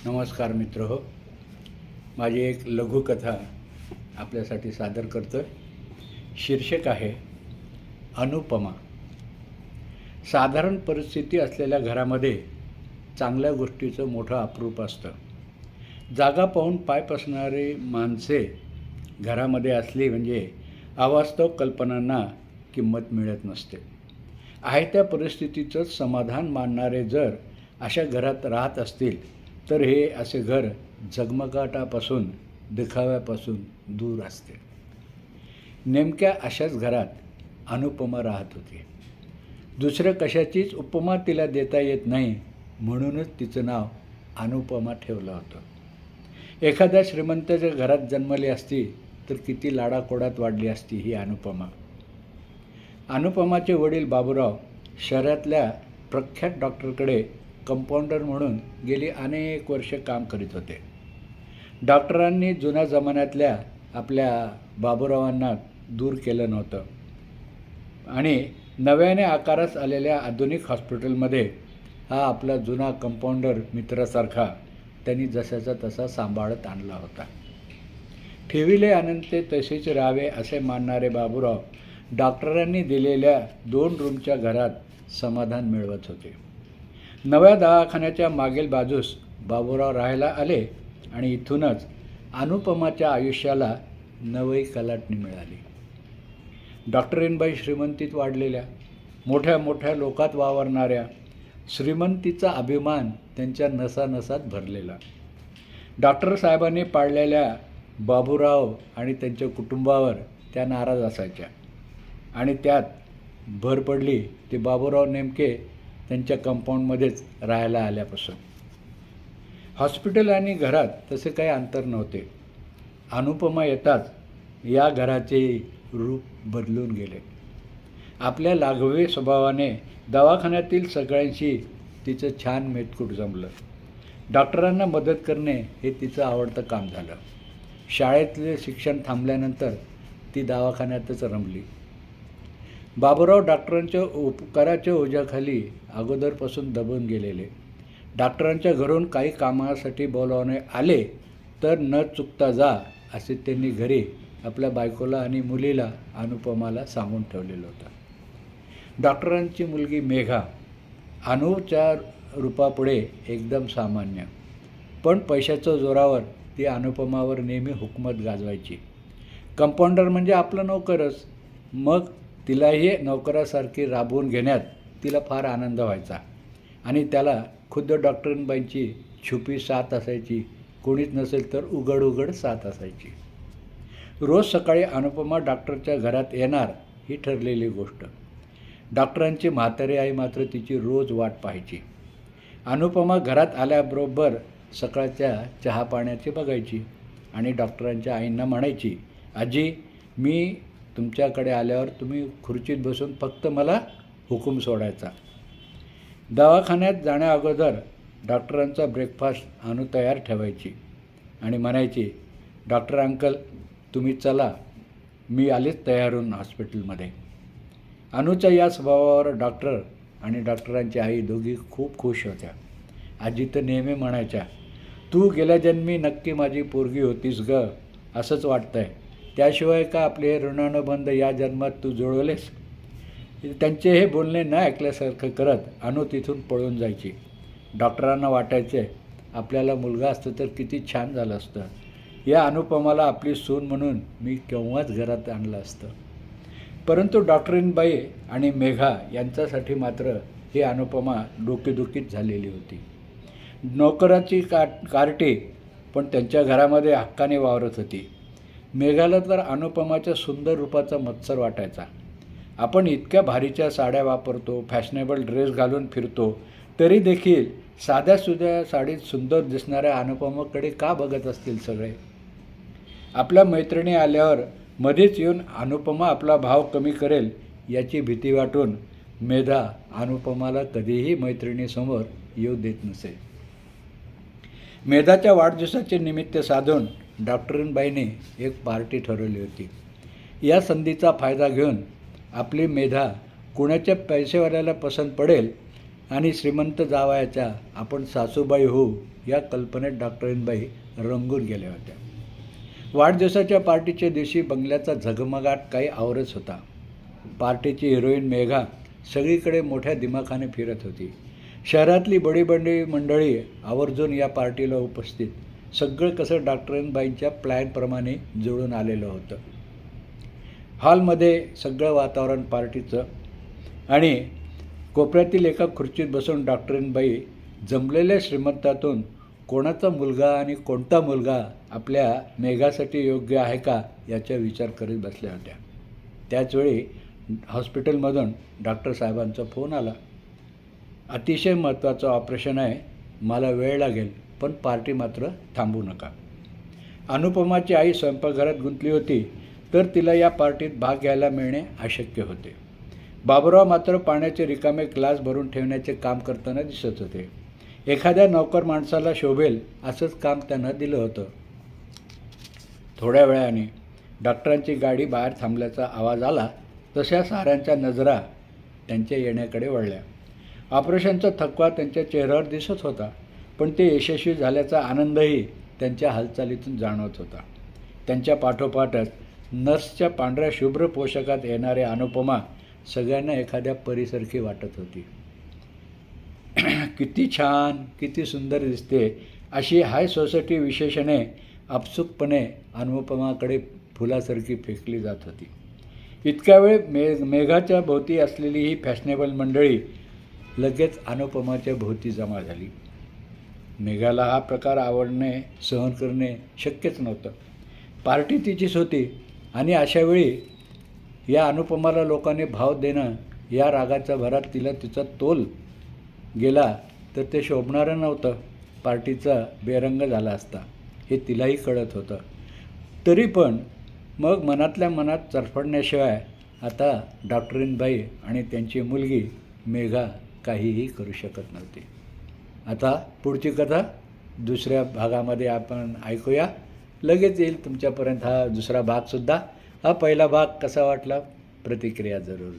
नमस्कार मित्र हो, माझी एक लघुकथा आपल्यासाठी सादर करतो आहे। शीर्षक आहे अनुपमा। साधारण परिस्थिती असलेल्या घरामध्ये चांगल्या गोष्टीचं मोठं अप्रूप असतं। जागा पाहून पाय पसणारी माणसे घरामध्ये असली म्हणजे अवास्तव कल्पनांना किंमत मिळत नसते। आहे त्या परिस्थितीचं समाधान मानणारे जर अशा घरात राहत असतील तर हे असे घर झगमगाटापासून दिखाव्यापासून दूर असते। नेमक्या अशाच घरात अनुपमा राहत होती। दुसऱ्या कशाचीच उपमा तिला देता येत नाही म्हणूनच तिचं नाव अनुपमा ठेवलं होतं। एखाद्या श्रीमंताच्या घरात जन्मली असती तर किती लाडाकोडात वाढली असती ही अनुपमा। अनुपमाचे वडील बाबूराव शहरातल्या प्रख्यात डॉक्टरकडे कंपाऊंडर म्हणून गेली अनेक वर्षे काम करीत होते। डॉक्टरांनी जुन्या जमान्यातल्या आपल्या बाबूरावांना दूर केलं नव्हतं आणि नव्याने आकारास आलेल्या आधुनिक हॉस्पिटलमध्ये हा आपला जुना कंपाऊंडर मित्रासारखा त्यांनी जसाचा तसा सांभाळत आणला होता। ठेविले अनंते तसेच राहावे असे मानणारे बाबूराव डॉक्टरांनी दिलेल्या 2 रूमच्या घरात समाधान मिळवत होते। नव्या दवाखान्याच्या मागील बाजूस बाबूराव राहायला आले आणि इथूनच अनुपमाच्या आयुष्याला नवी कलाटणी मिळाली। डॉक्टरीनबाई श्रीमंतीत वाढलेल्या, मोठ्या मोठ्या लोकात वावरणाऱ्या, श्रीमंतीचा अभिमान त्यांच्या नसानसात भरलेला। डॉक्टर साहेबांनी पाळलेल्या बाबूराव आणि त्यांच्या कुटुंबावर त्या नाराज असायच्या आणि त्यात भर पडली ते बाबूराव नेमके त्यांच्या कंपाऊंडमध्येच राहायला आल्यापासून। हॉस्पिटल आणि घरात तसे काही अंतर नव्हते। अनुपमा येताच या घराचे रूप बदलून गेले। आपल्या लाघवी स्वभावाने दवाखान्यातील सगळ्यांशी तिचं छान मेतकूट जमलं। डॉक्टरांना मदत करणे हे तिचं आवडतं काम झालं। शाळेतले शिक्षण थांबल्यानंतर ती दवाखान्यातच रमली। बाबूराव डॉक्टरांच्या उपकाराच्या ओझ्याखाली अगोदरपासून दबून गेलेले। डॉक्टरांच्या घरून काही कामासाठी बोलावणे आले तर न चुकता जा असे त्यांनी घरी आपल्या बायकोला आणि मुलीला अनुपमाला सांगून ठेवलेलं होतं। डॉक्टरांची मुलगी मेघा अनुच्या रूपापुढे एकदम सामान्य, पण पैशाच्या जोरावर ती अनुपमावर नेहमी हुकूमत गाजवायची। कंपाऊंडर म्हणजे आपलं नोकरच, मग तिलाही नोकरासारखी राबवून घेण्यात तिला फार आनंद व्हायचा आणि त्याला खुद्द डॉक्टरीनबाईंची छुपी साथ असायची, कोणीच नसेल तर उघड उघड साथ असायची। रोज सकाळी अनुपमा डॉक्टरच्या घरात येणार ही ठरलेली गोष्ट। डॉक्टरांची म्हातारी आई मात्र तिची रोज वाट पाहायची। अनुपमा घरात आल्याबरोबर सकाळच्या चहा पाण्याची बघायची आणि डॉक्टरांच्या आईंना म्हणायची, आजी मी तुमच्याकडे आल्यावर तुम्ही खुर्चीत बसून फक्त मला हुकूम सोडायचा। दवाखान्यात जाण्या अगोदर डॉक्टरांचा ब्रेकफास्ट अनु तयार ठेवायची आणि म्हणायची, डॉक्टर अंकल तुम्ही चला, मी आलीच तयार होऊन हॉस्पिटलमध्ये। अनुच्या या स्वभावावर डॉक्टर आणि डॉक्टरांची आई दोघी खूप खुश होत्या। आजी तर नेहमी म्हणायच्या, तू गेल्या जन्मी नक्की माझी पोरगी होतीस ग, असंच वाटतंय। त्याशिवाय का आपले हे ऋणानुबंध या जन्मात तू जुळवलेस। त्यांचे हे बोलणे न ऐकल्यासारखं करत अनु तिथून पळून जायची। डॉक्टरांना वाटायचे आपल्याला मुलगा असतं तर किती छान झालं असतं, या अनुपमाला आपली सून म्हणून मी केव्हाच घरात आणलं असतं। परंतु डॉक्टरीनबाई आणि मेघा यांच्यासाठी मात्र ही अनुपमा डोकेदुखीत झालेली होती। नोकराची कार्टी पण त्यांच्या घरामध्ये हक्काने वावरत होती। मेघाला तर अनुपमाच्या सुंदर रूपाचा मत्सर वाटायचा। आपण इतक्या भारीच्या साड्या वापरतो, फॅशनेबल ड्रेस घालून फिरतो, तरी देखील साध्यासुध्या साडीत सुंदर दिसणाऱ्या अनुपमाकडे का बघत असतील सगळे। आपल्या मैत्रिणी आल्यावर मध्येच येऊन अनुपमा आपला भाव कमी करेल याची भीती वाटून मेधा अनुपमाला कधीही मैत्रिणीसमोर येऊ देत नसे। मेधाच्या वाढदिवसाचे निमित्त साधून डॉक्टरीनबाईंनी एक पार्टी ठरवली होती। या संधीचा फायदा घेऊन आपली मेधा कुणाच्या पैसेवाल्याला पसंत पडेल आणि श्रीमंत जावयाच्या आपण सासूबाई होऊ या कल्पनेत डॉक्टरीणबाई रंगून गेल्या होत्या. वाढदिवसाच्या पार्टीच्या दिवशी बंगल्याचा झगमगाट काही आवरच होता. पार्टीची हिरोईन मेघा सगळीकडे मोठ्या दिमाखाने फिरत होती. शहरातली बडी मंडळी आवर्जून या पार्टीला उपस्थित. सगळं कसं डॉक्टरीणबाईंच्या प्लॅनप्रमाणे जुळून आलेलं होतं. हॉलमध्ये सगळं वातावरण पार्टीचं आणि कोपऱ्यातील एका खुर्चीत बसून डॉक्टरीणबाई जमलेल्या श्रीमंतातून कोणाचा मुलगा आणि कोणता मुलगा आपल्या मेघासाठी योग्य आहे का याचा विचार करीत बसल्या होत्या. त्याचवेळी हॉस्पिटलमधून डॉक्टर साहेबांचा फोन आला. अतिशय महत्त्वाचं ऑपरेशन आहे, मला वेळ लागेल, पण पार्टी मात्र थांबू नका. अनुपमाची आई स्वयंपाकघरात गुंतली होती, तर तिला या पार्टीत भाग घ्यायला मिळणे अशक्य होते. बाबूराव मात्र पाण्याचे रिकामे ग्लास भरून ठेवण्याचे काम करताना दिसत होते. एखाद्या नौकर माणसाला शोभेल असंच काम त्यांना दिलं होतं. थोड्या वेळाने डॉक्टरांची गाडी बाहेर थांबल्याचा आवाज आला तशा साऱ्यांच्या नजरा त्यांच्या येण्याकडे वळल्या. ऑपरेशनचा थकवा त्यांच्या चेहऱ्यावर दिसत होता, पण ते यशस्वी झाल्याचा आनंदही त्यांच्या हालचालीतून जाणवत होता. त्यांच्या पाठोपाठच नर्सच्या पांढऱ्या शुभ्र पोशाखात येणारी अनुपमा सगळ्यांना एखाद्या परीसारखी वाटत होती. किती छान, किती सुंदर दिसते, अशी हाय सोसायटी विशेषणे आपसुकपणे अनुपमाकडे फुलासारखी फेकली जात होती. इतक्या वेळ मेघाच्या भोवती असलेली ही फॅशनेबल मंडळी लगेच अनुपमाच्या भोवती जमा झाली. मेघाला हा प्रकार आवडणे, सहन करणे शक्यच नव्हतं. पार्टी तिचीच होती आणि अशावेळी या अनुपमाला लोकांनी भाव देणं, या रागाच्या भरात तिला तिचा तोल गेला तर ते शोभणारं नव्हतं. पार्टीचा बेरंग झाला असता हे तिलाही कळत होतं. तरी पण मग मनातल्या मनात चरफडण्याशिवाय आता डॉक्टरीणबाई आणि त्यांची मुलगी मेघा काहीही करू शकत नव्हती. आता पुढची कथा दुसऱ्या भागामध्ये आपण ऐकूया. लगेच येईल तुमच्यापर्यंत हा दुसरा भागसुद्धा. हा पहिला भाग कसा वाटला प्रतिक्रिया जरूर